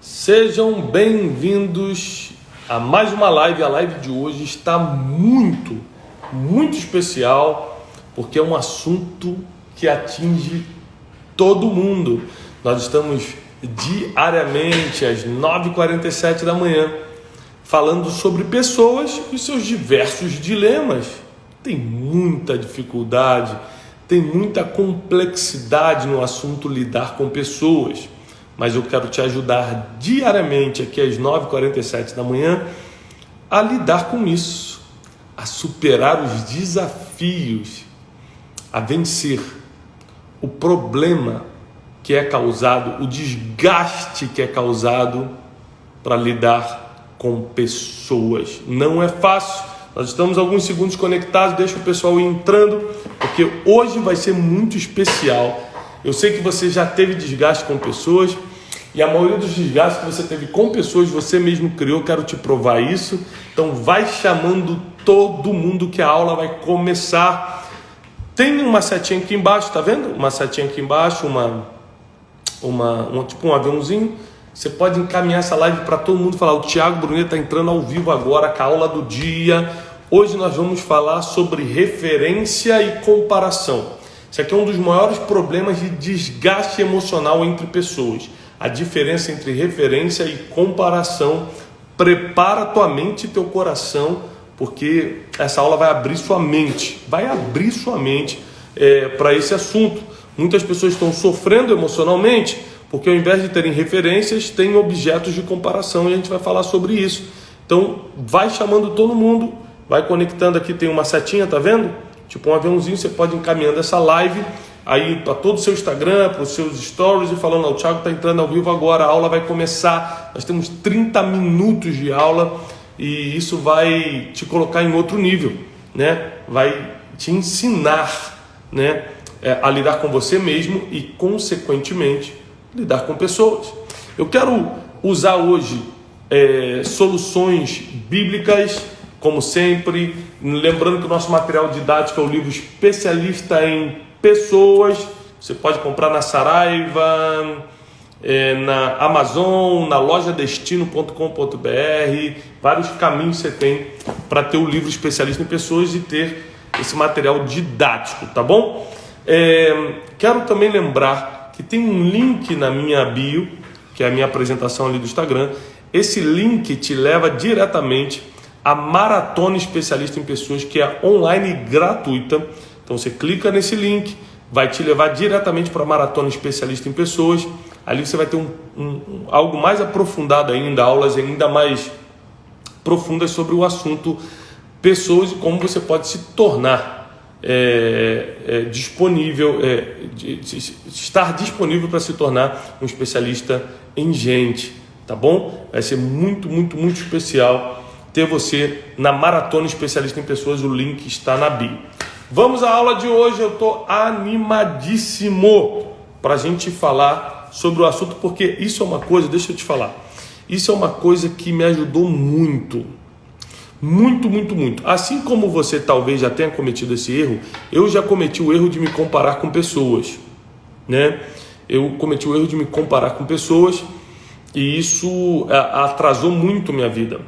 Sejam bem-vindos a mais uma live. A live de hoje está muito especial, porque é um assunto que atinge todo mundo. Nós estamos diariamente às 9h47 da manhã falando sobre pessoas e seus diversos dilemas. Tem muita dificuldade, tem muita complexidade no assunto lidar com pessoas. Mas eu quero te ajudar diariamente aqui às 9h47 da manhã a lidar com isso, a superar os desafios, a vencer o problema que é causado, o desgaste que é causado para lidar com pessoas. Não é fácil. Nós estamos alguns segundos conectados, deixa o pessoal ir entrando, porque hoje vai ser muito especial. Eu sei que você já teve desgaste com pessoas e a maioria dos desgastes que você teve com pessoas você mesmo criou. Quero te provar isso. Então vai chamando todo mundo que a aula vai começar. Tem uma setinha aqui embaixo, tá vendo? Uma setinha aqui embaixo, tipo um aviãozinho. Você pode encaminhar essa live para todo mundo, falar: o Thiago Brunet está entrando ao vivo agora com a aula do dia. Hoje nós vamos falar sobre referência e comparação. Isso aqui é um dos maiores problemas de desgaste emocional entre pessoas. A diferença entre referência e comparação. Prepara a tua mente e teu coração, porque essa aula vai abrir sua mente. Para esse assunto. Muitas pessoas estão sofrendo emocionalmente porque ao invés de terem referências, têm objetos de comparação, e a gente vai falar sobre isso. Então vai chamando todo mundo, vai conectando aqui, tem uma setinha, tá vendo? Tipo um aviãozinho, você pode ir encaminhando essa live aí para todo o seu Instagram, para os seus stories e falando: o Thiago está entrando ao vivo agora, a aula vai começar. Nós temos 30 minutos de aula e isso vai te colocar em outro nível, né? Vai te ensinar, né, a lidar com você mesmo e, consequentemente, lidar com pessoas. Eu quero usar hoje soluções bíblicas, como sempre, lembrando que o nosso material didático é o livro Especialista em Pessoas. Você pode comprar na Saraiva, na Amazon, na lojadestino.com.br. Vários caminhos você tem para ter o livro Especialista em Pessoas e ter esse material didático, tá bom? Quero também lembrar que tem um link na minha bio, que é a minha apresentação ali do Instagram. Esse link te leva diretamente a Maratona Especialista em Pessoas, que é online e gratuita. Então você clica nesse link, vai te levar diretamente para a Maratona Especialista em Pessoas. Ali você vai ter algo mais aprofundado ainda, aulas ainda mais profundas sobre o assunto pessoas e como você pode se tornar estar disponível para se tornar um especialista em gente, tá bom? Vai ser muito especial ter você na Maratona Especialista em Pessoas. O link está na bio. Vamos à aula de hoje. Eu estou animadíssimo para a gente falar sobre o assunto, porque isso é uma coisa, deixa eu te falar, isso é uma coisa que me ajudou muito. Assim como você talvez já tenha cometido esse erro, eu já cometi o erro de me comparar com pessoas, né? Eu cometi o erro de me comparar com pessoas e isso atrasou muito minha vida,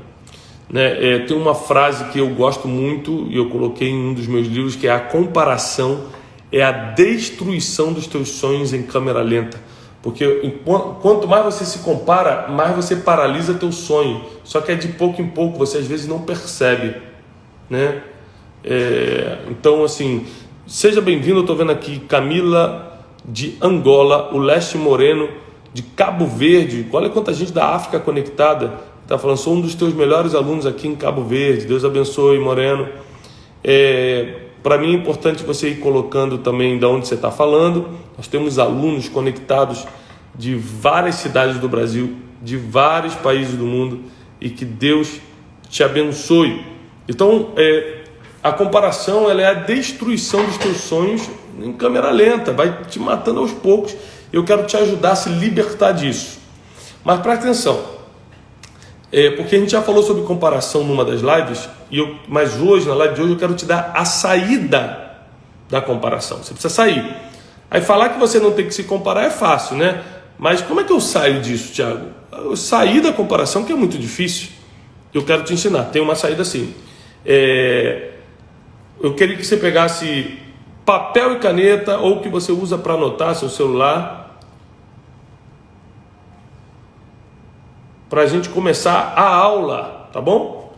né? Tem uma frase que eu gosto muito e eu coloquei em um dos meus livros, que é: a comparação é a destruição dos teus sonhos em câmera lenta. Porque quanto mais você se compara, mais você paralisa teu sonho. Só que é de pouco em pouco, você às vezes não percebe, né? Então, assim, seja bem-vindo. Eu estou vendo aqui Camila de Angola, o Leste Moreno de Cabo Verde. Olha quanta gente da África conectada. Está falando: sou um dos teus melhores alunos aqui em Cabo Verde. Deus abençoe, Moreno. Para mim é importante você ir colocando também de onde você está falando. Nós temos alunos conectados de várias cidades do Brasil, de vários países do mundo, e que Deus te abençoe. Então, a comparação, ela é a destruição dos teus sonhos em câmera lenta, vai te matando aos poucos. Eu quero te ajudar a se libertar disso. Mas presta atenção, porque a gente já falou sobre comparação numa das lives, mas hoje, na live de hoje, eu quero te dar a saída da comparação. Você precisa sair. Aí falar que você não tem que se comparar é fácil, né? Mas como é que eu saio disso, Thiago? Eu saí da comparação, que é muito difícil. Eu quero te ensinar. Tem uma saída assim. Eu queria que você pegasse papel e caneta, ou que você usa para anotar, seu celular, para a gente começar a aula, tá bom?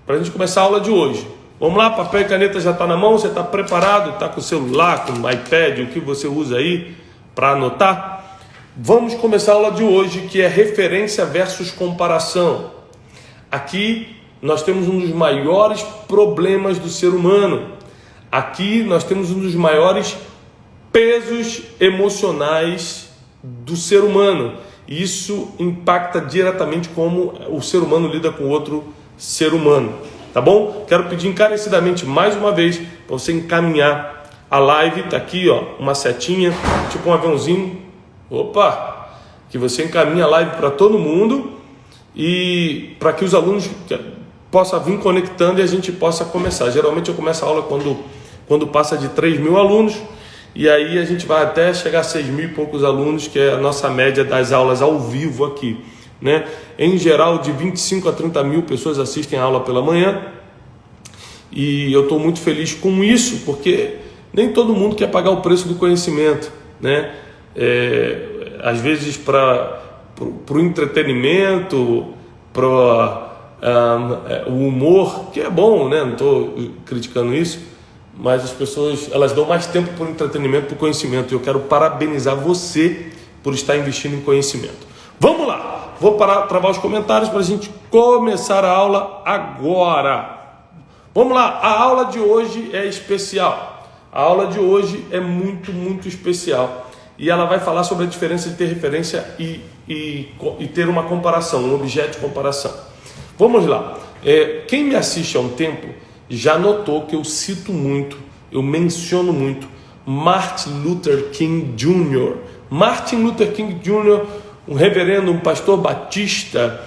Para a gente começar a aula de hoje. Vamos lá, papel e caneta já está na mão, você está preparado? Está com o celular, com o iPad, o que você usa aí para anotar? Vamos começar a aula de hoje, que é referência versus comparação. Aqui nós temos um dos maiores problemas do ser humano. Aqui nós temos um dos maiores pesos emocionais do ser humano. E isso impacta diretamente como o ser humano lida com outro ser humano. Tá bom? Quero pedir encarecidamente mais uma vez para você encaminhar a live. Tá aqui, ó, uma setinha, tipo um aviãozinho. Opa! Que você encaminhe a live para todo mundo e para que os alunos possam vir conectando e a gente possa começar. Geralmente eu começo a aula quando passa de 3.000 alunos, e aí a gente vai até chegar a 6.000 e poucos alunos, que é a nossa média das aulas ao vivo aqui, né? Em geral, de 25 a 30 mil pessoas assistem a aula pela manhã, e eu estou muito feliz com isso, porque nem todo mundo quer pagar o preço do conhecimento, né? Às vezes para o entretenimento, para o humor, que é bom, né? Não estou criticando isso, mas as pessoas, elas dão mais tempo para o entretenimento, para o conhecimento. E eu quero parabenizar você por estar investindo em conhecimento. Vamos lá, vou travar os comentários para a gente começar a aula agora. Vamos lá, a aula de hoje é especial. A aula de hoje é muito, muito especial. E ela vai falar sobre a diferença de ter referência e ter uma comparação, um objeto de comparação. Vamos lá. Quem me assiste há um tempo já notou que eu cito muito, eu menciono muito Martin Luther King Jr. Martin Luther King Jr., um reverendo, um pastor batista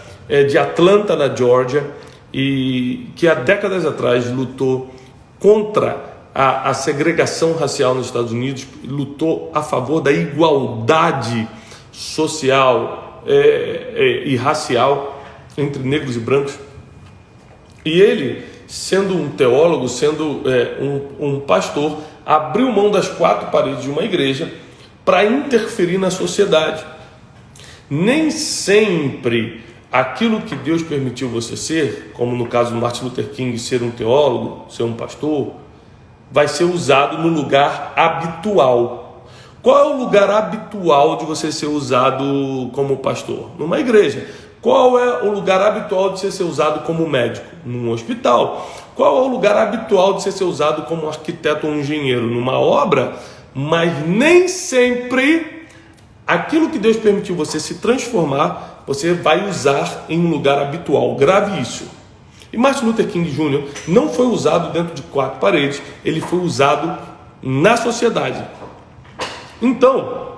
de Atlanta, na Geórgia, e que há décadas atrás lutou contra a segregação racial nos Estados Unidos, lutou a favor da igualdade social e racial entre negros e brancos. E ele, sendo um teólogo, sendo um pastor, abriu mão das 4 paredes de uma igreja para interferir na sociedade. Nem sempre aquilo que Deus permitiu você ser, como no caso do Martin Luther King, ser um teólogo, ser um pastor, vai ser usado no lugar habitual. Qual é o lugar habitual de você ser usado como pastor? Numa igreja. Qual é o lugar habitual de você ser usado como médico? Num hospital. Qual é o lugar habitual de você ser usado como arquiteto ou engenheiro? Numa obra. Mas nem sempre aquilo que Deus permitiu você se transformar, você vai usar em um lugar habitual. Grave isso. E Martin Luther King Jr. não foi usado dentro de 4 paredes, ele foi usado na sociedade. Então,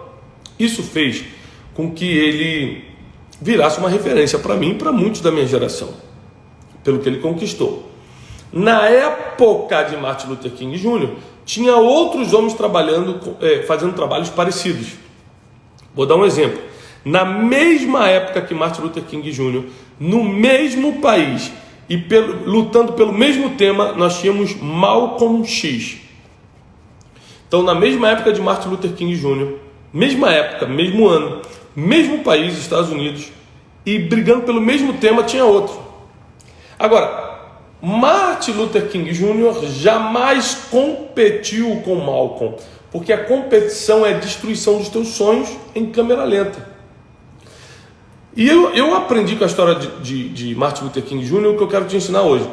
isso fez com que ele virasse uma referência para mim e para muitos da minha geração, pelo que ele conquistou. Na época de Martin Luther King Jr., tinha outros homens trabalhando, fazendo trabalhos parecidos. Vou dar um exemplo. Na mesma época que Martin Luther King Jr., no mesmo país e lutando pelo mesmo tema, nós tínhamos Malcolm X. Então, na mesma época de Martin Luther King Jr., mesma época, mesmo ano, mesmo país, Estados Unidos, e brigando pelo mesmo tema, tinha outro. Agora, Martin Luther King Jr. jamais competiu com Malcolm, porque a competição é a destruição dos teus sonhos em câmera lenta. E eu aprendi com a história de Martin Luther King Jr. o que eu quero te ensinar hoje.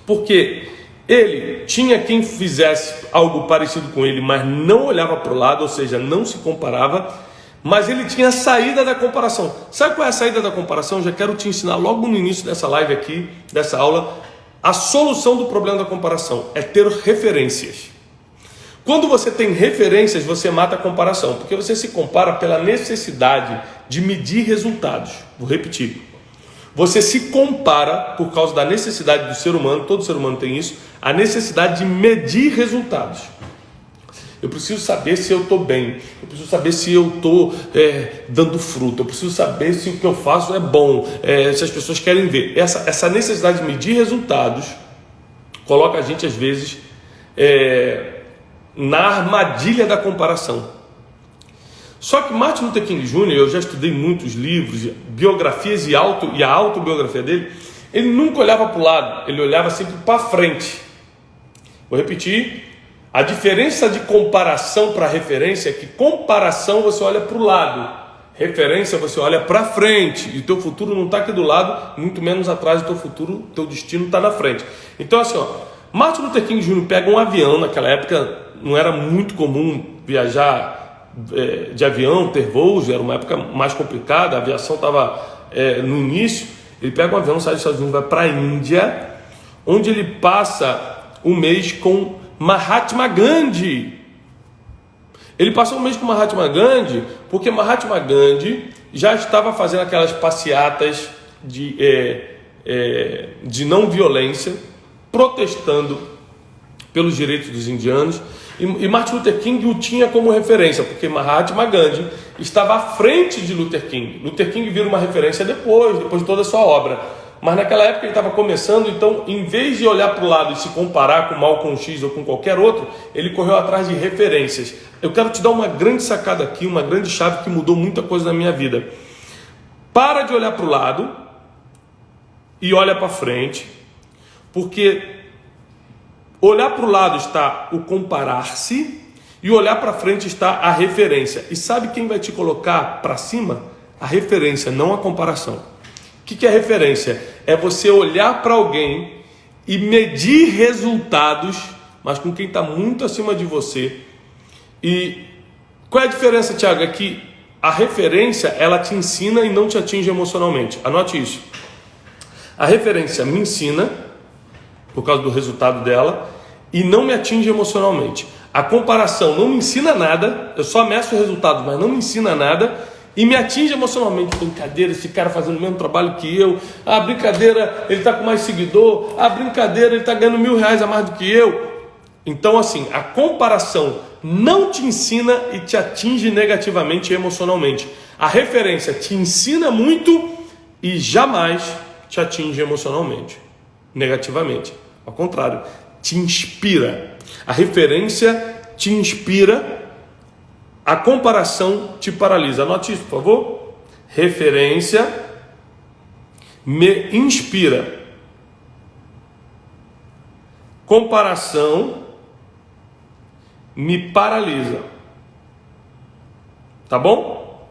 Porque ele tinha quem fizesse algo parecido com ele, mas não olhava para o lado, ou seja, não se comparava, mas ele tinha a saída da comparação. Sabe qual é a saída da comparação? Já quero te ensinar logo no início dessa live aqui, dessa aula, a solução do problema da comparação é ter referências. Quando você tem referências, você mata a comparação, porque você se compara pela necessidade de medir resultados. Vou repetir. Você se compara por causa da necessidade do ser humano, todo ser humano tem isso, a necessidade de medir resultados. Eu preciso saber se eu estou bem. Eu preciso saber se eu estou dando fruto. Eu preciso saber se o que eu faço é bom, se as pessoas querem ver. Essa necessidade de medir resultados coloca a gente, às vezes, na armadilha da comparação. Só que Martin Luther King Jr., eu já estudei muitos livros, biografias e a autobiografia dele, ele nunca olhava para o lado, ele olhava sempre para frente. Vou repetir, a diferença de comparação para referência é que comparação você olha para o lado, referência você olha para frente, e o teu futuro não está aqui do lado, muito menos atrás, o teu futuro, teu destino está na frente. Então assim, Martin Luther King Jr. pega um avião, naquela época não era muito comum viajar de avião, ter voos, era uma época mais complicada, a aviação estava no início. Ele pega um avião, sai dos Estados Unidos, vai para a Índia, onde ele passa um mês com Mahatma Gandhi. Ele passou um mês com Mahatma Gandhi porque Mahatma Gandhi já estava fazendo aquelas passeatas de não violência, protestando pelos direitos dos indianos. E Martin Luther King o tinha como referência, porque Mahatma Gandhi estava à frente de Luther King. Luther King vira uma referência depois de toda a sua obra. Mas naquela época ele estava começando, então em vez de olhar para o lado e se comparar com Malcolm X ou com qualquer outro, ele correu atrás de referências. Eu quero te dar uma grande sacada aqui, uma grande chave que mudou muita coisa na minha vida. Para de olhar para o lado e olha para frente, porque olhar para o lado está o comparar-se e olhar para frente está a referência. E sabe quem vai te colocar para cima? A referência, não a comparação. O que é referência? É você olhar para alguém e medir resultados, mas com quem está muito acima de você. E qual é a diferença, Tiago? É que a referência, ela te ensina e não te atinge emocionalmente. Anote isso. A referência me ensina por causa do resultado dela, e não me atinge emocionalmente. A comparação não me ensina nada, eu só meço o resultado, mas não me ensina nada, e me atinge emocionalmente. Brincadeira, esse cara fazendo o mesmo trabalho que eu, brincadeira, ele está com mais seguidor, brincadeira, ele está ganhando R$1.000 a mais do que eu. Então assim, a comparação não te ensina e te atinge negativamente e emocionalmente. A referência te ensina muito e jamais te atinge emocionalmente, negativamente. Ao contrário, te inspira. A referência te inspira, a comparação te paralisa. Anote isso, por favor. Referência me inspira. Comparação me paralisa. Tá bom?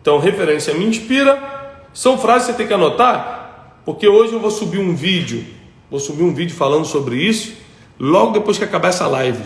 Então, referência me inspira. São frases que você tem que anotar, porque hoje eu vou subir um vídeo falando sobre isso, logo depois que acabar essa live.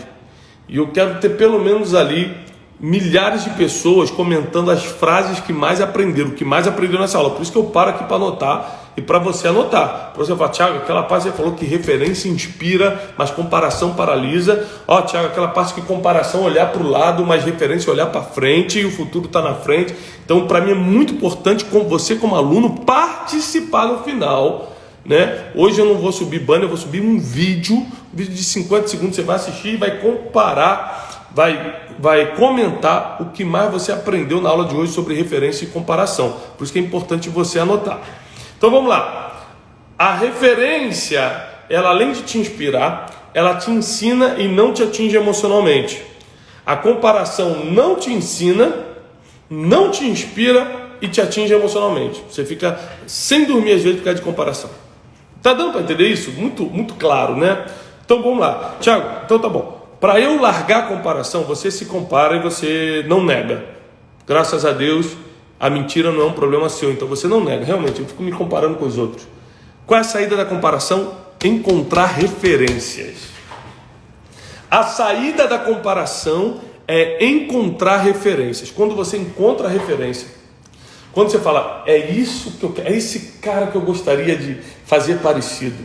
E eu quero ter pelo menos ali milhares de pessoas comentando as frases que mais aprenderam, o que mais aprenderam nessa aula. Por isso que eu paro aqui para anotar e para você anotar. Para você falar, Tiago, aquela parte você falou que referência inspira, mas comparação paralisa. Tiago, aquela parte que comparação olhar para o lado, mas referência olhar para frente e o futuro está na frente. Então, para mim é muito importante você como aluno participar no final. Hoje eu não vou subir banner, eu vou subir um vídeo de 50 segundos, você vai assistir e vai comparar, vai comentar o que mais você aprendeu na aula de hoje sobre referência e comparação. Por isso que é importante você anotar. Então vamos lá. A referência, ela além de te inspirar, ela te ensina e não te atinge emocionalmente. A comparação não te ensina, não te inspira e te atinge emocionalmente. Você fica sem dormir às vezes por causa de comparação. Tá dando para entender isso? Muito, muito claro, né? Então vamos lá. Tiago, então tá bom. Para eu largar a comparação, você se compara e você não nega. Graças a Deus, a mentira não é um problema seu. Então você não nega. Realmente, eu fico me comparando com os outros. Qual é a saída da comparação? Encontrar referências. A saída da comparação é encontrar referências. Quando você encontra a referência, quando você fala, é isso que eu quero, é esse cara que eu gostaria de fazer parecido.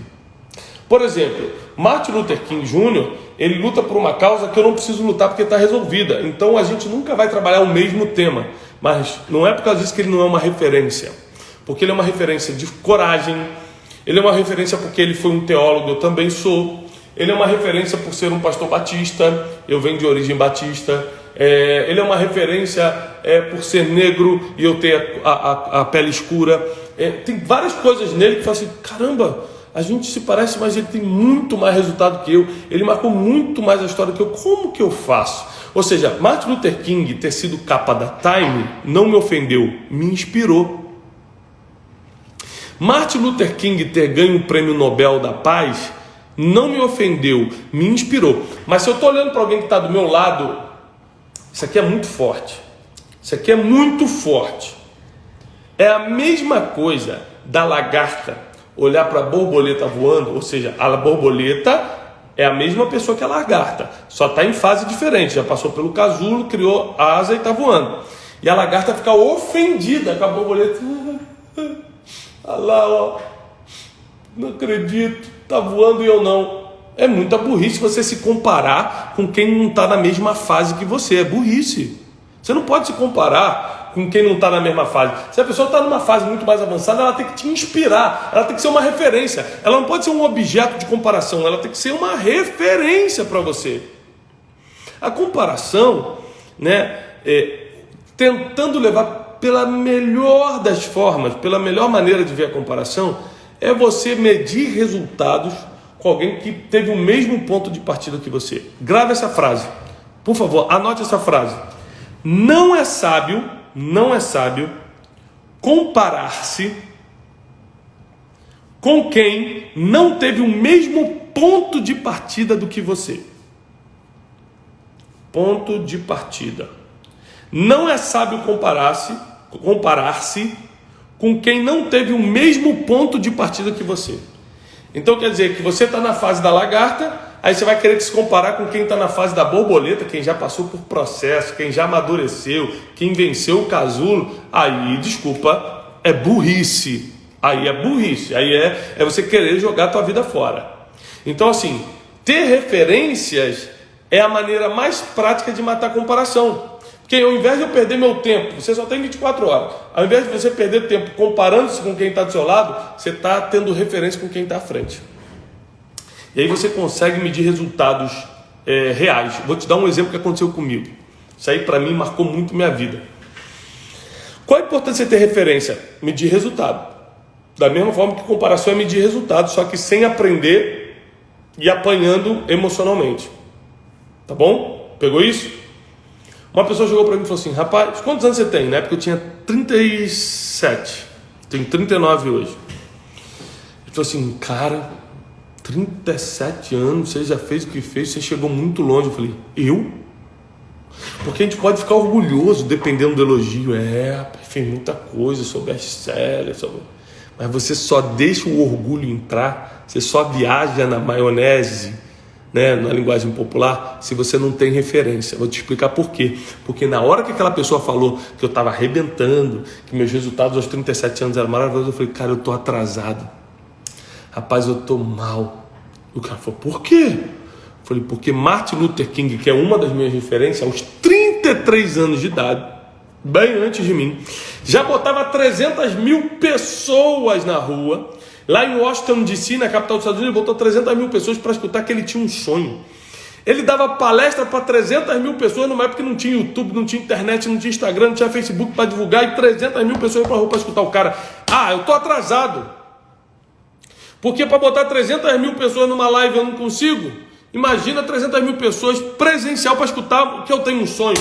Por exemplo, Martin Luther King Jr., ele luta por uma causa que eu não preciso lutar porque está resolvida. Então a gente nunca vai trabalhar o mesmo tema. Mas não é por causa disso que ele não é uma referência. Porque ele é uma referência de coragem. Ele é uma referência porque ele foi um teólogo, eu também sou. Ele é uma referência por ser um pastor batista, eu venho de origem batista. Ele é uma referência por ser negro e eu ter a pele escura. Tem várias coisas nele que falam assim, caramba, a gente se parece, mas ele tem muito mais resultado que eu. Ele marcou muito mais a história que eu. Como que eu faço? Ou seja, Martin Luther King ter sido capa da Time não me ofendeu, me inspirou. Martin Luther King ter ganho o Prêmio Nobel da Paz não me ofendeu, me inspirou. Mas se eu estou olhando para alguém que está do meu lado, isso aqui é muito forte. Isso aqui é muito forte. É a mesma coisa da lagarta olhar para a borboleta voando, ou seja, a borboleta é a mesma pessoa que a lagarta, só está em fase diferente, já passou pelo casulo, criou asa e está voando. E a lagarta fica ofendida com a borboleta. Olha lá, ó, não acredito, está voando e eu não. É muita burrice você se comparar com quem não está na mesma fase que você, é burrice. Você não pode se comparar com quem não está na mesma fase. Se a pessoa está numa fase muito mais avançada, ela tem que te inspirar, ela tem que ser uma referência. Ela não pode ser um objeto de comparação, ela tem que ser uma referência para você. A comparação, tentando levar pela melhor das formas, pela melhor maneira de ver a comparação, é você medir resultados com alguém que teve o mesmo ponto de partida que você. Grave essa frase, por favor, anote essa frase. Não é sábio comparar-se com quem não teve o mesmo ponto de partida do que você. Ponto de partida. Não é sábio comparar-se com quem não teve o mesmo ponto de partida que você. Então quer dizer que você está na fase da lagarta, aí você vai querer se comparar com quem está na fase da borboleta, quem já passou por processo, quem já amadureceu, quem venceu o casulo. Aí, desculpa, é burrice. Aí é burrice. Aí é você querer jogar a tua vida fora. Então assim, ter referências é a maneira mais prática de matar a comparação. Porque ao invés de eu perder meu tempo, você só tem 24 horas. Ao invés de você perder tempo comparando-se com quem está do seu lado, você está tendo referência com quem está à frente. E aí você consegue medir resultados reais. Vou te dar um exemplo que aconteceu comigo. Isso aí para mim marcou muito minha vida. Qual a importância de ter referência? Medir resultado. Da mesma forma que comparação é medir resultado, só que sem aprender e apanhando emocionalmente. Tá bom? Pegou isso? Uma pessoa chegou para mim e falou assim, rapaz, quantos anos você tem? Na época eu tinha 37, tenho 39 hoje. Ele falou assim, cara, 37 anos, você já fez o que fez, você chegou muito longe. Eu falei, eu? Porque a gente pode ficar orgulhoso dependendo do elogio. Fez muita coisa, sou best-seller, mas você só deixa o orgulho entrar, você só viaja na maionese, na linguagem popular, se você não tem referência. Vou te explicar por quê. Porque na hora que aquela pessoa falou que eu estava arrebentando, que meus resultados aos 37 anos eram maravilhosos, eu falei, cara, eu estou atrasado. Rapaz, eu estou mal. O cara falou, por quê? Eu falei, porque Martin Luther King, que é uma das minhas referências, aos 33 anos de idade, bem antes de mim, já botava 300 mil pessoas na rua. Lá em Washington, D.C., na capital dos Estados Unidos, ele botou 300 mil pessoas para escutar que ele tinha um sonho. Ele dava palestra para 300 mil pessoas numa época que não tinha YouTube, não tinha internet, não tinha Instagram, não tinha Facebook para divulgar, e 300 mil pessoas iam para a rua para escutar o cara. Eu estou atrasado. Porque para botar 300 mil pessoas numa live eu não consigo. Imagina 300 mil pessoas presencial para escutar que eu tenho um sonho.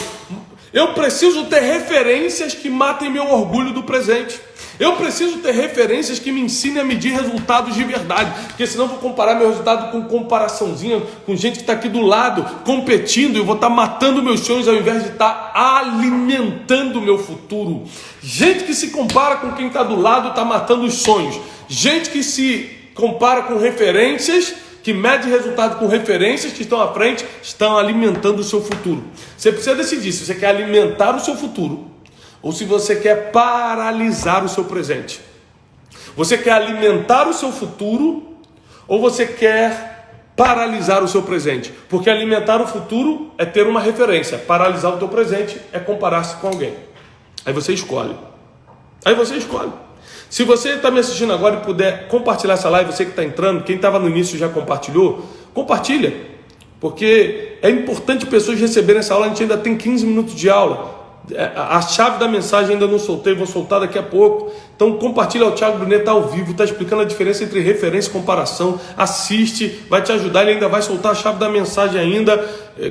Eu preciso ter referências que matem meu orgulho do presente. Eu preciso ter referências que me ensinem a medir resultados de verdade, porque senão eu vou comparar meu resultado com comparaçãozinha, com gente que está aqui do lado, competindo, e eu vou estar matando meus sonhos ao invés de estar alimentando o meu futuro. Gente que se compara com quem está do lado está matando os sonhos. Gente que se compara com referências, que mede resultado com referências que estão à frente, estão alimentando o seu futuro. Você precisa decidir se você quer alimentar o seu futuro ou se você quer paralisar o seu presente. Você quer alimentar o seu futuro ou você quer paralisar o seu presente? Porque alimentar o futuro é ter uma referência. Paralisar o teu presente é comparar-se com alguém. Aí você escolhe. Se você está me assistindo agora e puder compartilhar essa live, você que está entrando, quem estava no início já compartilhou, compartilha, porque é importante pessoas receberem essa aula. A gente ainda tem 15 minutos de aula. A chave da mensagem ainda não soltei, vou soltar daqui a pouco. Então compartilha. O Thiago Brunet está ao vivo, está explicando a diferença entre referência e comparação. Assiste, vai te ajudar. Ele ainda vai soltar a chave da mensagem ainda.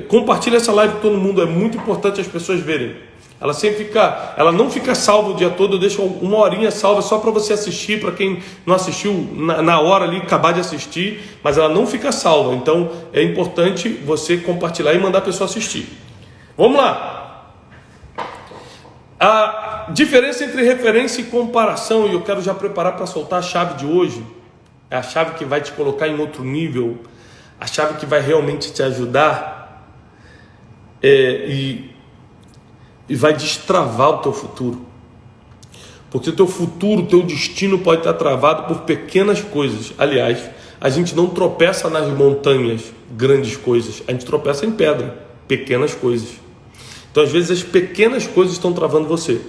Compartilha essa live com todo mundo, é muito importante as pessoas verem. Ela não fica salva o dia todo. Eu deixo uma horinha salva só para você assistir, para quem não assistiu na hora ali, acabar de assistir, mas ela não fica salva. Então é importante você compartilhar e mandar a pessoa assistir. Vamos lá. A diferença entre referência e comparação, e eu quero já preparar para soltar a chave de hoje. É a chave que vai te colocar em outro nível, a chave que vai realmente te ajudar e vai destravar o teu futuro. Porque o teu futuro, o teu destino pode estar travado por pequenas coisas. Aliás, a gente não tropeça nas montanhas, grandes coisas, a gente tropeça em pedra, pequenas coisas. Então, às vezes, as pequenas coisas estão travando você.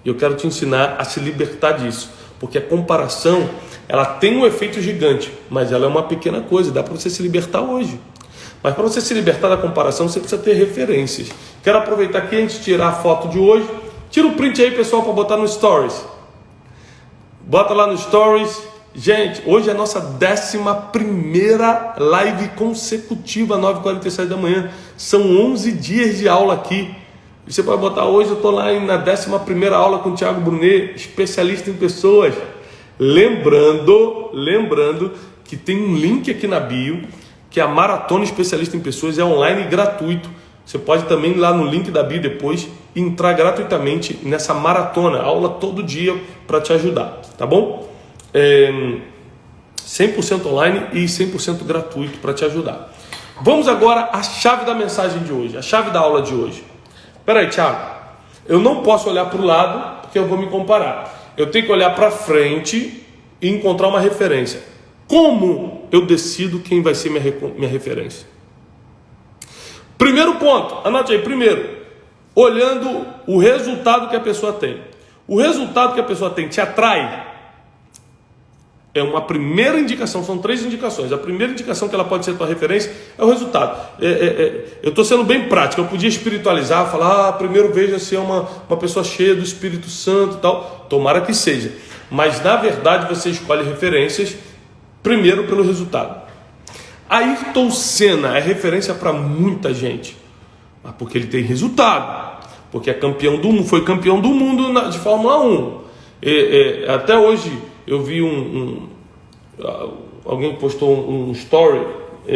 E eu quero te ensinar a se libertar disso. Porque a comparação, ela tem um efeito gigante, mas ela é uma pequena coisa. Dá para você se libertar hoje. Mas para você se libertar da comparação, você precisa ter referências. Quero aproveitar aqui, antes de tirar a foto de hoje. Tira o print aí, pessoal, para botar no Stories. Bota lá no Stories. Gente, hoje é a nossa 11ª live consecutiva, 9h47 da manhã. São 11 dias de aula aqui. Você pode botar hoje, eu estou lá na 11ª aula com o Thiago Brunet, especialista em pessoas. Lembrando que tem um link aqui na bio, que a Maratona Especialista em Pessoas é online e gratuito. Você pode também ir lá no link da bio depois e entrar gratuitamente nessa maratona, aula todo dia para te ajudar, tá bom? 100% online e 100% gratuito para te ajudar. Vamos agora à chave da mensagem de hoje, a chave da aula de hoje. Espera aí, Thiago, eu não posso olhar para o lado porque eu vou me comparar. Eu tenho que olhar para frente e encontrar uma referência. Como eu decido quem vai ser minha referência? Primeiro ponto, anote aí, primeiro, olhando o resultado que a pessoa tem. O resultado que a pessoa tem te atrai? É uma primeira indicação, são 3 indicações. A primeira indicação que ela pode ser tua referência é o resultado. Eu estou sendo bem prático, eu podia espiritualizar, falar, primeiro veja se é uma pessoa cheia do Espírito Santo e tal. Tomara que seja. Mas na verdade você escolhe referências primeiro pelo resultado. Ayrton Senna é referência para muita gente, mas porque ele tem resultado, porque é campeão do mundo, foi campeão do mundo de Fórmula 1. Até hoje eu vi alguém postou um story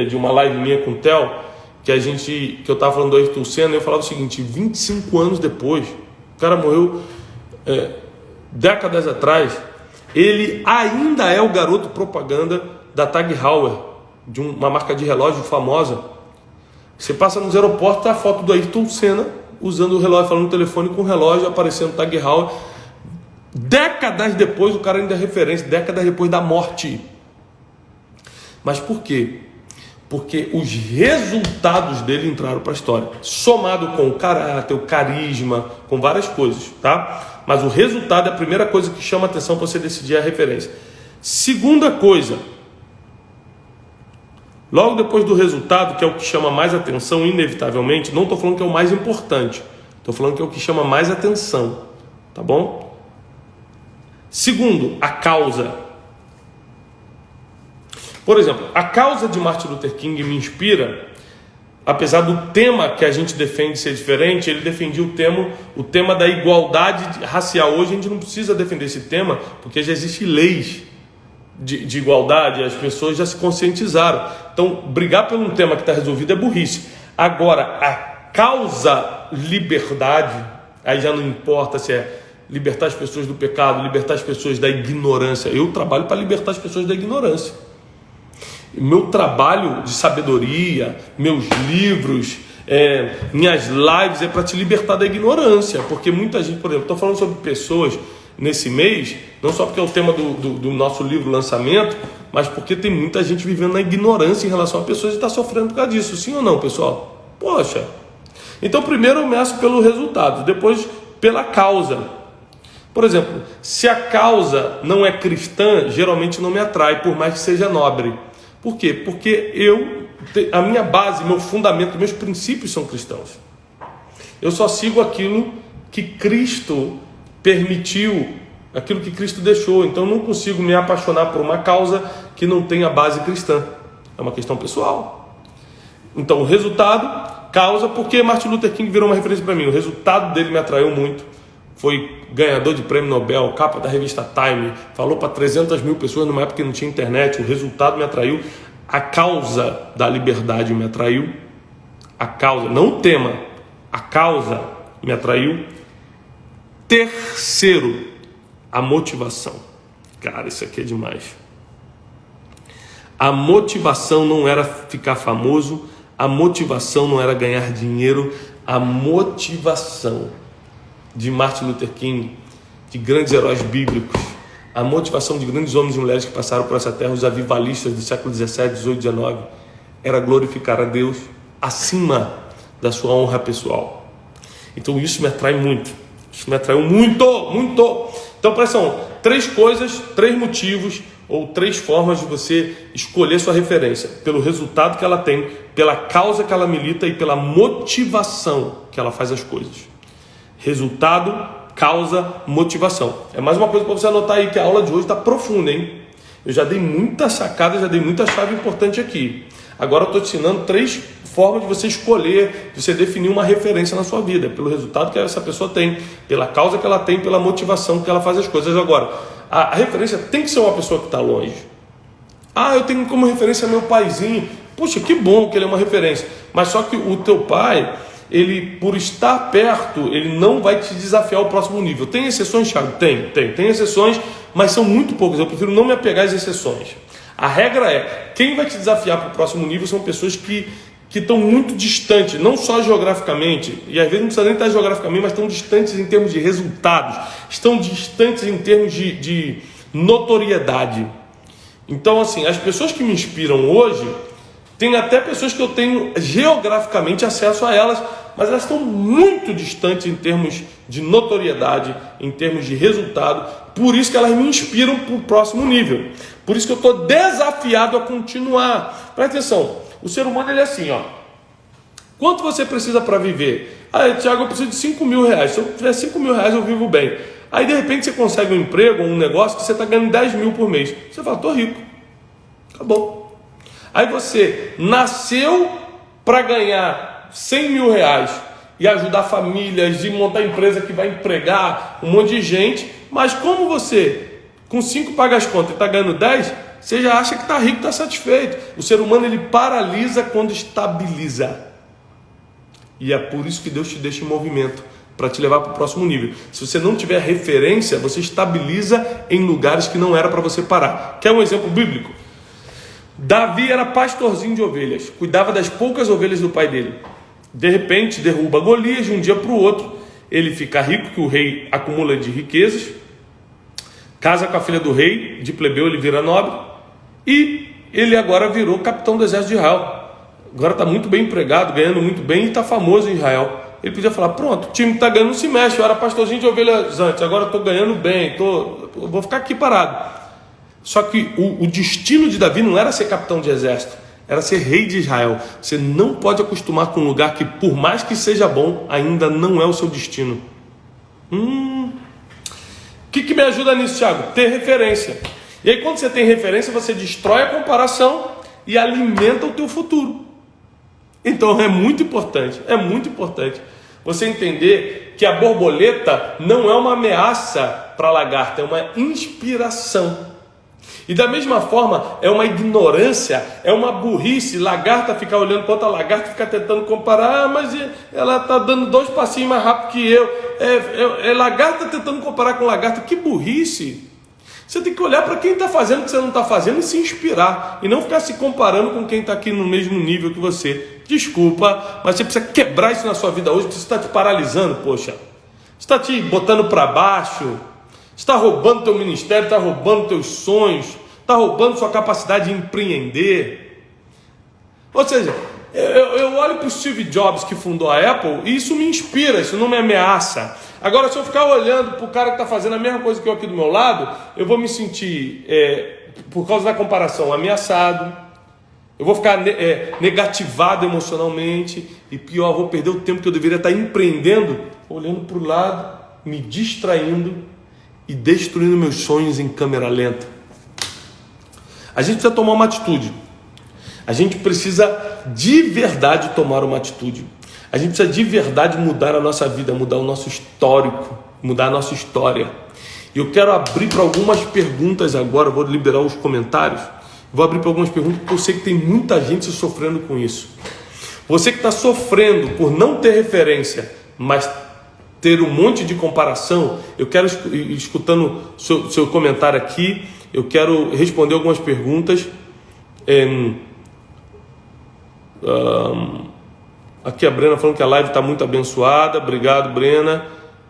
de uma live minha com o Theo, que eu estava falando do Ayrton Senna, e eu falava o seguinte: 25 anos depois, o cara morreu décadas atrás, ele ainda é o garoto propaganda da Tag Heuer, de uma marca de relógio famosa. Você passa nos aeroportos, tá a foto do Ayrton Senna usando o relógio, falando no telefone com o relógio, aparecendo Tag Heuer. Décadas depois, o cara ainda é referência, décadas depois da morte. Mas por quê? Porque os resultados dele entraram para a história, somado com o caráter, o carisma, com várias coisas, tá? Mas o resultado é a primeira coisa que chama a atenção para você decidir a referência. Segunda coisa, logo depois do resultado, que é o que chama mais atenção, inevitavelmente, não estou falando que é o mais importante, estou falando que é o que chama mais atenção, tá bom? Segundo, a causa. Por exemplo, a causa de Martin Luther King me inspira, apesar do tema que a gente defende ser diferente. Ele defendia o tema da igualdade racial. Hoje a gente não precisa defender esse tema, porque já existem leis de igualdade, as pessoas já se conscientizaram. Então, brigar por um tema que está resolvido é burrice. Agora, a causa liberdade, aí já não importa se é libertar as pessoas do pecado, libertar as pessoas da ignorância. Eu trabalho para libertar as pessoas da ignorância. Meu trabalho de sabedoria, meus livros, minhas lives é para te libertar da ignorância. Porque muita gente, por exemplo, estou falando sobre pessoas nesse mês, não só porque é o tema do nosso livro lançamento, mas porque tem muita gente vivendo na ignorância em relação a pessoas e está sofrendo por causa disso. Sim ou não, pessoal? Poxa. Então primeiro eu meço pelo resultado, depois pela causa. Por exemplo, se a causa não é cristã, geralmente não me atrai, por mais que seja nobre. Por quê? Porque eu a minha base, meu fundamento, meus princípios são cristãos. Eu só sigo aquilo que Cristo permitiu, aquilo que Cristo deixou. Então eu não consigo me apaixonar por uma causa que não tenha base cristã. É uma questão pessoal. Então o resultado, causa, porque Martin Luther King virou uma referência para mim. O resultado dele me atraiu muito. Foi ganhador de prêmio Nobel, capa da revista Time, falou para 300 mil pessoas numa época que não tinha internet. O resultado me atraiu. A causa da liberdade me atraiu. A causa, não o tema, a causa me atraiu. Terceiro, a motivação. Cara, isso aqui é demais. A motivação não era ficar famoso, a motivação não era ganhar dinheiro, a motivação de Martin Luther King, de grandes heróis bíblicos, a motivação de grandes homens e mulheres que passaram por essa terra, os avivalistas do século 17, 18, 19, era glorificar a Deus acima da sua honra pessoal. Então isso me atrai muito. Isso me atraiu muito, muito. Então, são 3 coisas, 3 motivos ou 3 formas de você escolher sua referência. Pelo resultado que ela tem, pela causa que ela milita e pela motivação que ela faz as coisas. Resultado, causa, motivação. É mais uma coisa para você anotar aí, que a aula de hoje está profunda, hein? Eu já dei muita sacada, já dei muita chave importante aqui. Agora eu estou te ensinando 3 formas de você escolher, de você definir uma referência na sua vida, pelo resultado que essa pessoa tem, pela causa que ela tem, pela motivação que ela faz as coisas. Agora, a referência tem que ser uma pessoa que está longe. Eu tenho como referência meu paizinho. Puxa, que bom que ele é uma referência. Mas só que o teu pai, ele, por estar perto, ele não vai te desafiar ao próximo nível. Tem exceções, Thiago? Tem exceções, mas são muito poucas. Eu prefiro não me apegar às exceções. A regra é, quem vai te desafiar para o próximo nível são pessoas que estão muito distantes, não só geograficamente, e às vezes não precisa nem estar geograficamente, mas estão distantes em termos de resultados, estão distantes em termos de notoriedade. Então, assim, as pessoas que me inspiram hoje, tem até pessoas que eu tenho geograficamente acesso a elas, mas elas estão muito distantes em termos de notoriedade, em termos de resultado. Por isso que elas me inspiram para o próximo nível. Por isso que eu estou desafiado a continuar. Presta atenção, o ser humano ele é assim, ó. Quanto você precisa para viver? Thiago, eu preciso de 5 mil reais. Se eu tiver 5 mil reais, eu vivo bem. Aí, de repente, você consegue um emprego, um negócio que você está ganhando 10 mil por mês. Você fala, estou rico. Acabou. Aí você nasceu para ganhar 100 mil reais e ajudar famílias e montar empresa que vai empregar um monte de gente, mas como você com 5 paga as contas e está ganhando 10, você já acha que está rico, está satisfeito. O ser humano ele paralisa quando estabiliza. E é por isso que Deus te deixa em movimento, para te levar para o próximo nível. Se você não tiver referência, você estabiliza em lugares que não era para você parar. Quer um exemplo bíblico? Davi era pastorzinho de ovelhas, cuidava das poucas ovelhas do pai dele. De repente derruba Golias, de um dia para o outro ele fica rico, que o rei acumula de riquezas, casa com a filha do rei, de plebeu ele vira nobre, e ele agora virou capitão do exército de Israel. Agora está muito bem empregado, ganhando muito bem e está famoso em Israel. Ele podia falar, pronto, o time que está ganhando não se mexe, eu era pastorzinho de ovelhas antes, agora estou ganhando bem, vou ficar aqui parado. Só que o destino de Davi não era ser capitão de exército, era ser rei de Israel. Você não pode acostumar com um lugar que, por mais que seja bom, ainda não é o seu destino. O que me ajuda nisso, Thiago? Ter referência. E aí quando você tem referência, você destrói a comparação e alimenta o teu futuro. Então é muito importante você entender que a borboleta não é uma ameaça para a lagarta, é uma inspiração. E da mesma forma, é uma ignorância, é uma burrice, lagarta ficar olhando para outra lagarta, ficar tentando comparar, mas ela está dando 2 passinhos mais rápido que eu. É lagarta tentando comparar com lagarta, que burrice. Você tem que olhar para quem está fazendo o que você não está fazendo e se inspirar, e não ficar se comparando com quem está aqui no mesmo nível que você. Desculpa, mas você precisa quebrar isso na sua vida hoje, porque isso está te paralisando, poxa. Está te botando para baixo. Está roubando teu ministério, está roubando teus sonhos, está roubando sua capacidade de empreender. Ou seja, eu olho para o Steve Jobs, que fundou a Apple, e isso me inspira, isso não me ameaça. Agora, se eu ficar olhando para o cara que está fazendo a mesma coisa que eu aqui do meu lado, eu vou me sentir, por causa da comparação, ameaçado. Eu vou ficar negativado emocionalmente e pior, vou perder o tempo que eu deveria estar empreendendo, olhando para o lado, me distraindo e destruindo meus sonhos em câmera lenta. A gente precisa tomar uma atitude. A gente precisa de verdade tomar uma atitude. A gente precisa de verdade mudar a nossa vida, mudar o nosso histórico, mudar a nossa história. E eu quero abrir para algumas perguntas agora, vou liberar os comentários. Vou abrir para algumas perguntas, porque eu sei que tem muita gente sofrendo com isso. Você que está sofrendo por não ter referência, mas ter um monte de comparação, eu quero, escutando seu comentário aqui, eu quero responder algumas perguntas. Aqui a Brena falando que a live está muito abençoada. Obrigado, Brena.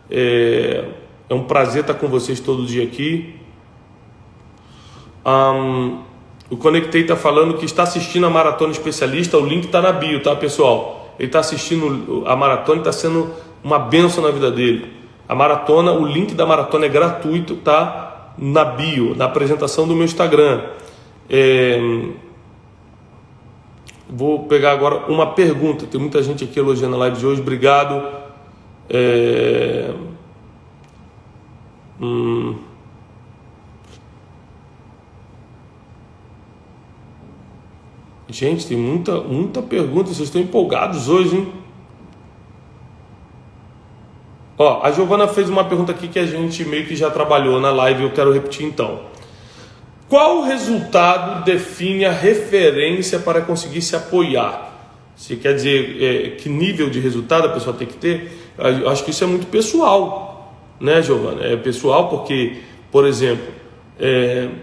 É um prazer estar com vocês todo dia aqui. O Conectei está falando que está assistindo a Maratona Especialista. O link está na bio, tá, pessoal? Ele está assistindo a maratona e está sendo uma bênção na vida dele. A maratona, o link da maratona é gratuito, tá? Na bio, na apresentação do meu Instagram. Vou pegar agora uma pergunta. Tem muita gente aqui elogiando a live de hoje. Obrigado. Gente, tem muita pergunta. Vocês estão empolgados hoje, hein? Ó, a Giovana fez uma pergunta aqui que a gente meio que já trabalhou na live. Eu quero repetir então. Qual resultado define a referência para conseguir se apoiar? Você quer dizer que nível de resultado a pessoa tem que ter? Eu acho que isso é muito pessoal, né, Giovana? É pessoal porque, por exemplo,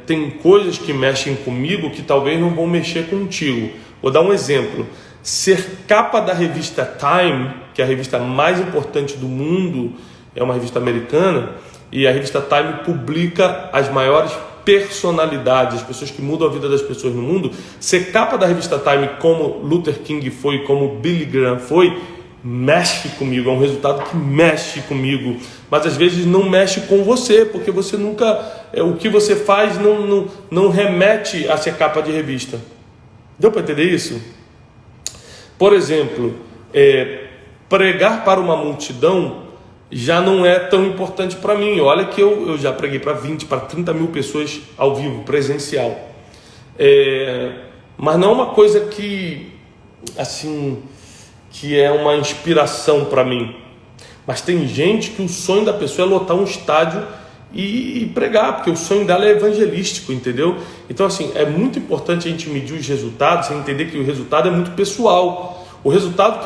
tem coisas que mexem comigo que talvez não vão mexer contigo. Vou dar um exemplo. Ser capa da revista Time, que é a revista mais importante do mundo, é uma revista americana, e a revista Time publica as maiores personalidades, as pessoas que mudam a vida das pessoas no mundo. Ser capa da revista Time, como Luther King foi, como Billy Graham foi, mexe comigo, é um resultado que mexe comigo, mas às vezes não mexe com você, porque você nunca, o que você faz não remete a ser capa de revista. Deu para entender isso? Por exemplo, pregar para uma multidão já não é tão importante para mim. Olha que eu já preguei para 20, para 30 mil pessoas ao vivo, presencial. Mas não é uma coisa que, assim, que é uma inspiração para mim. Mas tem gente que o sonho da pessoa é lotar um estádio e pregar, porque o sonho dela é evangelístico, entendeu? Então, assim, é muito importante a gente medir os resultados e entender que o resultado é muito pessoal. O resultado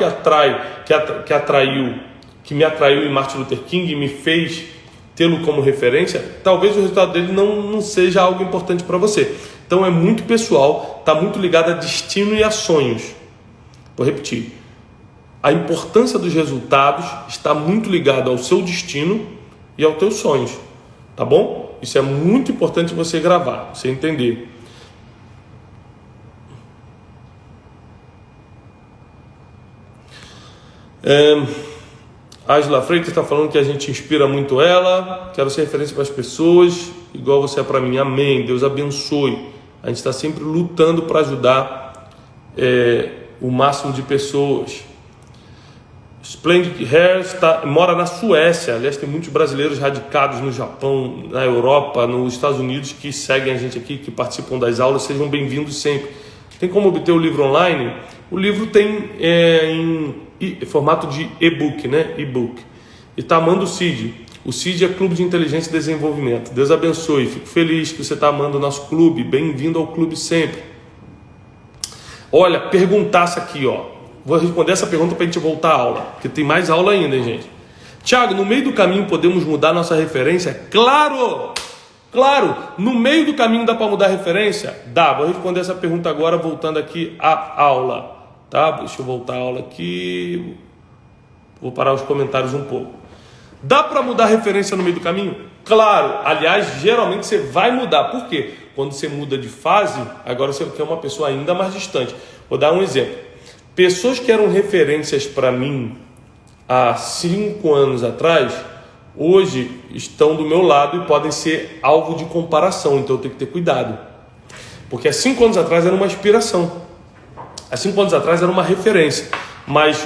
que me atraiu em Martin Luther King e me fez tê-lo como referência, talvez o resultado dele não seja algo importante para você. Então é muito pessoal, está muito ligado a destino e a sonhos. Vou repetir. A importância dos resultados está muito ligada ao seu destino e aos teus sonhos. Tá bom? Isso é muito importante você gravar, você entender. Ángela Freitas está falando que a gente inspira muito ela. Quero ser referência para as pessoas, igual você é para mim. Amém. Deus abençoe. A gente está sempre lutando para ajudar o máximo de pessoas. Splendid Hair mora na Suécia. Aliás, tem muitos brasileiros radicados no Japão, na Europa, nos Estados Unidos que seguem a gente aqui, que participam das aulas. Sejam bem-vindos sempre. Tem como obter o livro online? O livro tem em formato de e-book, né? E-book. E está amando o CID. O CID é Clube de Inteligência e Desenvolvimento. Deus abençoe. Fico feliz que você está amando o nosso clube. Bem-vindo ao clube sempre. Olha, perguntasse aqui, ó. Vou responder essa pergunta para a gente voltar à aula, porque tem mais aula ainda, hein, gente? Tiago, no meio do caminho podemos mudar nossa referência? Claro! Claro! No meio do caminho dá para mudar a referência? Dá. Vou responder essa pergunta agora, voltando aqui à aula. Tá? Deixa eu voltar a aula aqui. Vou parar os comentários um pouco. Dá para mudar a referência no meio do caminho? Claro! Aliás, geralmente você vai mudar. Por quê? Quando você muda de fase, agora você quer uma pessoa ainda mais distante. Vou dar um exemplo. Pessoas que eram referências para mim há 5 anos atrás, hoje estão do meu lado e podem ser alvo de comparação. Então eu tenho que ter cuidado. Porque há 5 anos atrás era uma inspiração. há 5 anos atrás era uma referência, mas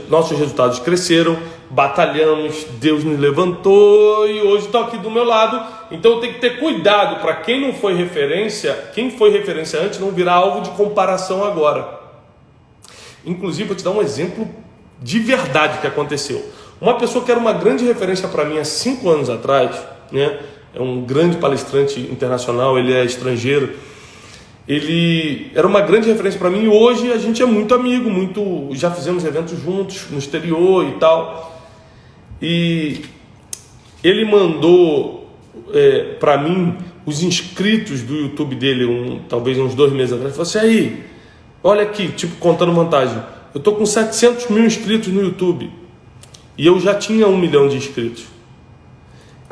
nossos resultados cresceram, batalhamos, Deus nos levantou e hoje está aqui do meu lado. Então eu tenho que ter cuidado para quem não foi referência, quem foi referência antes não virar alvo de comparação agora. Inclusive, vou te dar um exemplo de verdade que aconteceu. Uma pessoa que era uma grande referência para mim há 5 anos atrás, né? É um grande palestrante internacional, ele é estrangeiro. Ele era uma grande referência para mim e hoje a gente é muito amigo, já fizemos eventos juntos no exterior e tal. E ele mandou para mim os inscritos do YouTube dele, talvez uns 2 meses atrás. Ele falou assim: aí, olha aqui, tipo contando vantagem, eu tô com 700 mil inscritos no YouTube e eu já tinha 1 milhão de inscritos.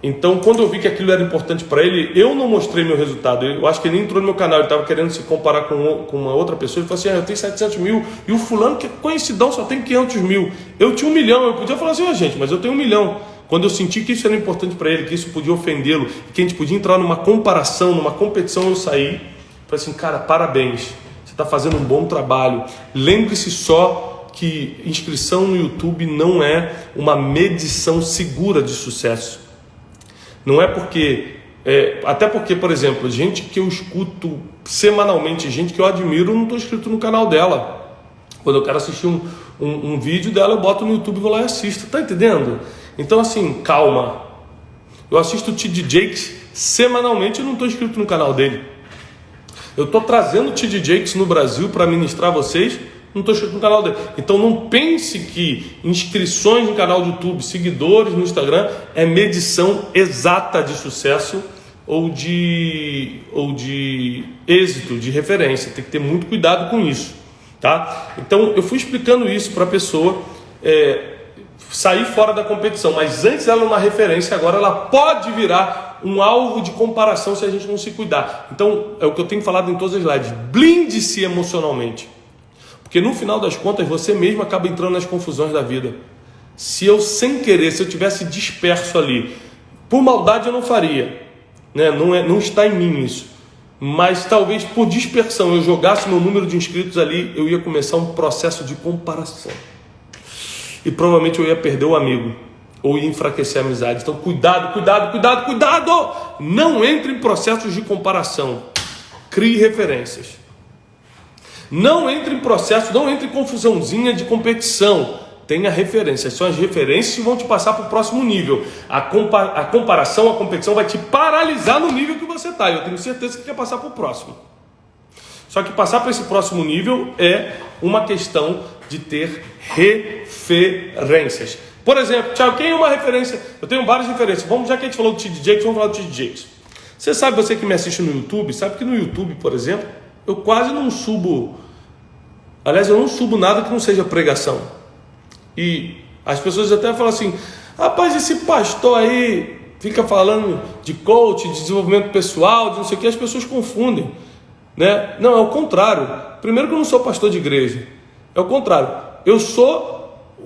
Então, quando eu vi que aquilo era importante para ele, eu não mostrei meu resultado. Eu acho que ele entrou no meu canal, ele estava querendo se comparar com uma outra pessoa. Ele falou assim: eu tenho 700 mil e o fulano, que é coincidão, só tem 500 mil. Eu tinha 1 milhão. Eu podia falar assim: gente, mas eu tenho 1 milhão. Quando eu senti que isso era importante para ele, que isso podia ofendê-lo, que a gente podia entrar numa comparação, numa competição, eu saí. Falei assim: cara, parabéns, você está fazendo um bom trabalho. Lembre-se só que inscrição no YouTube não é uma medição segura de sucesso. Não é porque, até porque, por exemplo, gente que eu escuto semanalmente, gente que eu admiro, eu não estou inscrito no canal dela. Quando eu quero assistir um vídeo dela, eu boto no YouTube e vou lá e assisto, tá entendendo? Então assim, calma. Eu assisto o T.D. Jakes semanalmente e não estou inscrito no canal dele. Eu estou trazendo o T.D. Jakes no Brasil para ministrar a vocês, não estou inscrito no canal dele. Então não pense que inscrições no canal do YouTube, seguidores no Instagram é medição exata de sucesso ou de êxito, de referência. Tem que ter muito cuidado com isso, tá? Então eu fui explicando isso para a pessoa sair fora da competição, mas antes ela é uma referência, agora ela pode virar um alvo de comparação se a gente não se cuidar. Então é o que eu tenho falado em todas as lives: blinde-se emocionalmente. Porque no final das contas você mesmo acaba entrando nas confusões da vida. Se eu sem querer, se eu tivesse disperso ali, por maldade eu não faria, né? Não está em mim isso. Mas talvez por dispersão eu jogasse meu número de inscritos ali, eu ia começar um processo de comparação. E provavelmente eu ia perder o amigo, ou ia enfraquecer a amizade. Então cuidado, cuidado, cuidado, cuidado! Não entre em processos de comparação. Crie referências. Não entre em processo, não entre em confusãozinha de competição. Tenha referências. São as referências que vão te passar para o próximo nível. A comparação, a competição vai te paralisar no nível que você está. Eu tenho certeza que quer passar para o próximo. Só que passar para esse próximo nível é uma questão de ter referências. Por exemplo, Thiago, quem é uma referência? Eu tenho várias referências. Já que a gente falou do T.D. Jakes, vamos falar do T.D. Jakes. Você que me assiste no YouTube, sabe que no YouTube, por exemplo, eu quase não subo. Aliás, eu não subo nada que não seja pregação. E as pessoas até falam assim: rapaz, esse pastor aí fica falando de coach, de desenvolvimento pessoal, de não sei o que. As pessoas confundem, né? Não, é o contrário. Primeiro que eu não sou pastor de igreja. É o contrário. Eu sou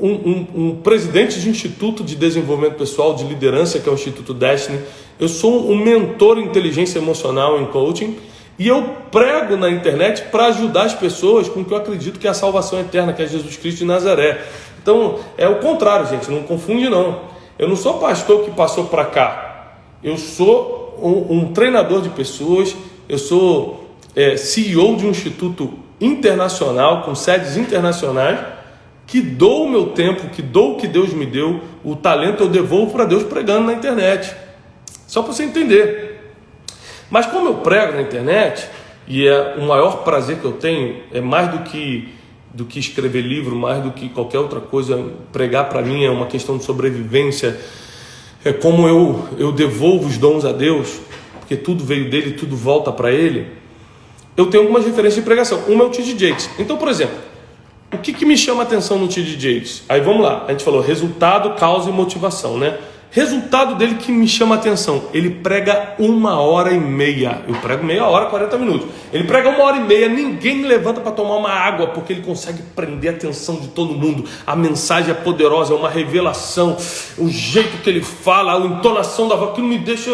um presidente de instituto de desenvolvimento pessoal, de liderança, que é o Instituto Destiny. Eu sou um mentor em inteligência emocional, em coaching. E eu prego na internet para ajudar as pessoas com o que eu acredito que é a salvação eterna, que é Jesus Cristo de Nazaré. Então, é o contrário, gente, não confunde não. Eu não sou pastor que passou para cá. Eu sou um treinador de pessoas, eu sou CEO de um instituto internacional, com sedes internacionais, que dou o meu tempo, que dou o que Deus me deu, o talento eu devolvo para Deus pregando na internet. Só para você entender. Mas como eu prego na internet, e é o maior prazer que eu tenho, é mais do que escrever livro, mais do que qualquer outra coisa, pregar para mim é uma questão de sobrevivência, é como eu devolvo os dons a Deus, porque tudo veio dele, tudo volta para ele. Eu tenho algumas referências de pregação. Uma é o T.D. Jakes. Então, por exemplo, o que me chama a atenção no T.D. Jakes? Aí vamos lá, a gente falou resultado, causa e motivação, né? Resultado dele que me chama a atenção: ele prega 1h30. Eu prego meia hora, 40 minutos. Ele prega 1h30, ninguém levanta para tomar uma água, porque ele consegue prender a atenção de todo mundo. A mensagem é poderosa, é uma revelação. O jeito que ele fala, a entonação da voz, que não me deixa.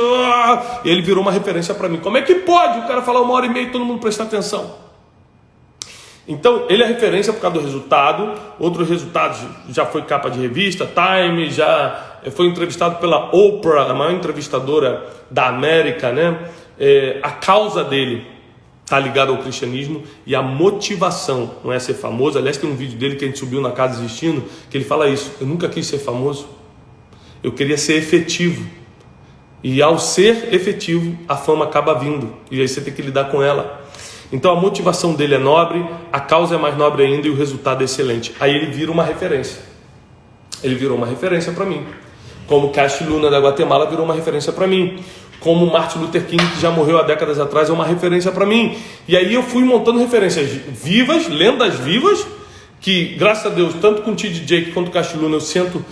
Ele virou uma referência para mim. Como é que pode o cara falar 1h30 e todo mundo prestar atenção? Então, ele é referência por causa do resultado. Outros resultados, já foi capa de revista, Time, já foi entrevistado pela Oprah, a maior entrevistadora da América, né? A causa dele está ligada ao cristianismo e a motivação não é ser famoso. Aliás, tem um vídeo dele que a gente subiu na Casa Existindo, que ele fala isso: eu nunca quis ser famoso, eu queria ser efetivo. E ao ser efetivo, a fama acaba vindo, e aí você tem que lidar com ela. Então a motivação dele é nobre, a causa é mais nobre ainda e o resultado é excelente. Aí ele vira uma referência. Ele virou uma referência para mim. Como Cash Luna da Guatemala virou uma referência para mim. Como Martin Luther King, que já morreu há décadas atrás, é uma referência para mim. E aí eu fui montando referências vivas, lendas vivas, que graças a Deus, tanto com o T.D. Jakes quanto com o Cash Luna, eu sento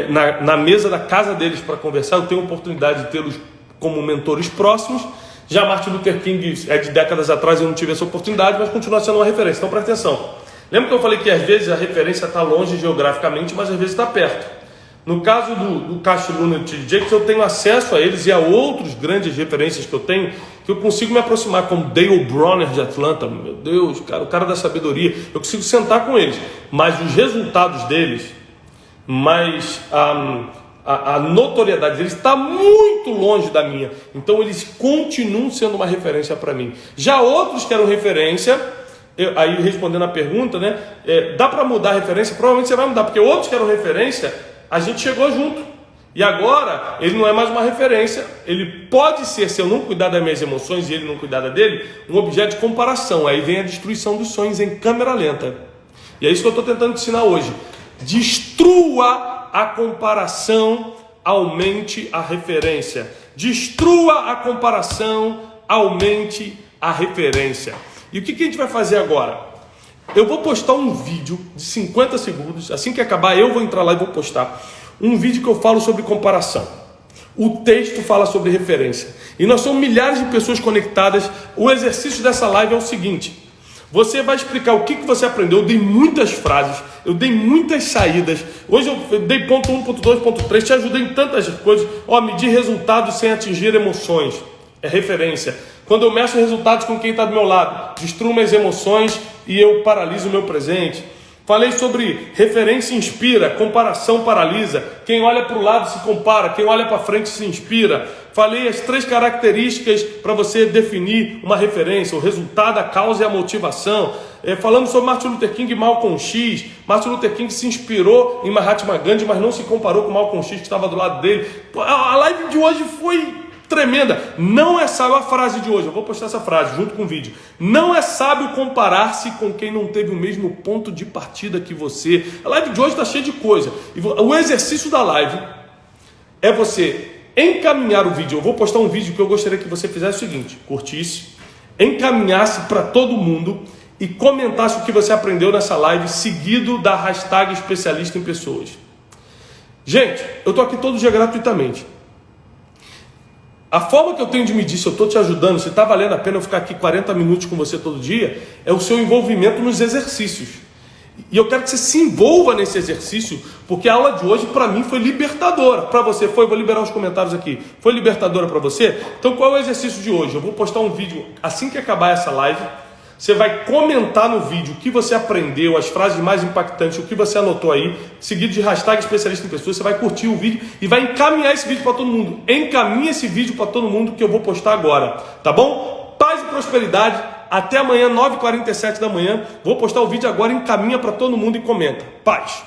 na mesa da casa deles para conversar. Eu tenho a oportunidade de tê-los como mentores próximos. Já Martin Luther King é de décadas atrás, eu não tive essa oportunidade, mas continua sendo uma referência. Então presta atenção. Lembra que eu falei que às vezes a referência está longe geograficamente, mas às vezes está perto. No caso do Cash Luna e do T.D. Jakes, eu tenho acesso a eles e a outros grandes referências que eu tenho, que eu consigo me aproximar, como Dale Bronner de Atlanta. Meu Deus, cara, o cara da sabedoria. Eu consigo sentar com eles, mas os resultados deles, mas a notoriedade deles está muito longe da minha. Então eles continuam sendo uma referência para mim. Já outros que eram referência, aí respondendo a pergunta, né? Dá para mudar a referência? Provavelmente você vai mudar, porque outros que eram referência, a gente chegou junto. E agora ele não é mais uma referência. Ele pode ser, se eu não cuidar das minhas emoções e ele não cuidar dele, um objeto de comparação. Aí vem a destruição dos sonhos em câmera lenta. E é isso que eu estou tentando te ensinar hoje. Destrua a comparação, aumente a referência. Destrua a comparação, aumente a referência. E o que a gente vai fazer agora? Eu vou postar um vídeo de 50 segundos. Assim que acabar, eu vou entrar lá e vou postar um vídeo que eu falo sobre comparação. O texto fala sobre referência. E nós somos milhares de pessoas conectadas. O exercício dessa live é o seguinte: você vai explicar o que você aprendeu. Eu dei muitas frases, eu dei muitas saídas. Hoje eu dei ponto 1, ponto 2, ponto 3, te ajudei em tantas coisas. Medir resultados sem atingir emoções. É referência. Quando eu meço resultados com quem está do meu lado, destruo minhas emoções e eu paraliso o meu presente. Falei sobre referência inspira, comparação paralisa. Quem olha para o lado se compara, quem olha para frente se inspira. Falei as 3 características para você definir uma referência: o resultado, a causa e a motivação. Falamos sobre Martin Luther King e Malcolm X. Martin Luther King se inspirou em Mahatma Gandhi, mas não se comparou com Malcolm X, que estava do lado dele. A live de hoje foi tremenda. Não é sábio, a frase de hoje, eu vou postar essa frase junto com o vídeo. Não é sábio comparar-se com quem não teve o mesmo ponto de partida que você. A live de hoje está cheia de coisa. E o exercício da live é você encaminhar o vídeo. Eu vou postar um vídeo que eu gostaria que você fizesse o seguinte: curtisse, encaminhasse para todo mundo e comentasse o que você aprendeu nessa live, seguido da hashtag especialista em pessoas. Gente, eu estou aqui todo dia gratuitamente. A forma que eu tenho de medir se eu estou te ajudando, se está valendo a pena eu ficar aqui 40 minutos com você todo dia, é o seu envolvimento nos exercícios. E eu quero que você se envolva nesse exercício, porque a aula de hoje para mim foi libertadora. Para você foi? Eu vou liberar os comentários aqui. Foi libertadora para você? Então qual é o exercício de hoje? Eu vou postar um vídeo assim que acabar essa live. Você vai comentar no vídeo o que você aprendeu, as frases mais impactantes, o que você anotou aí, seguido de hashtag especialista em pessoas. Você vai curtir o vídeo e vai encaminhar esse vídeo para todo mundo. Encaminha esse vídeo para todo mundo que eu vou postar agora, tá bom? Paz e prosperidade. Até amanhã, 9h47 da manhã. Vou postar o vídeo agora, encaminha para todo mundo e comenta. Paz.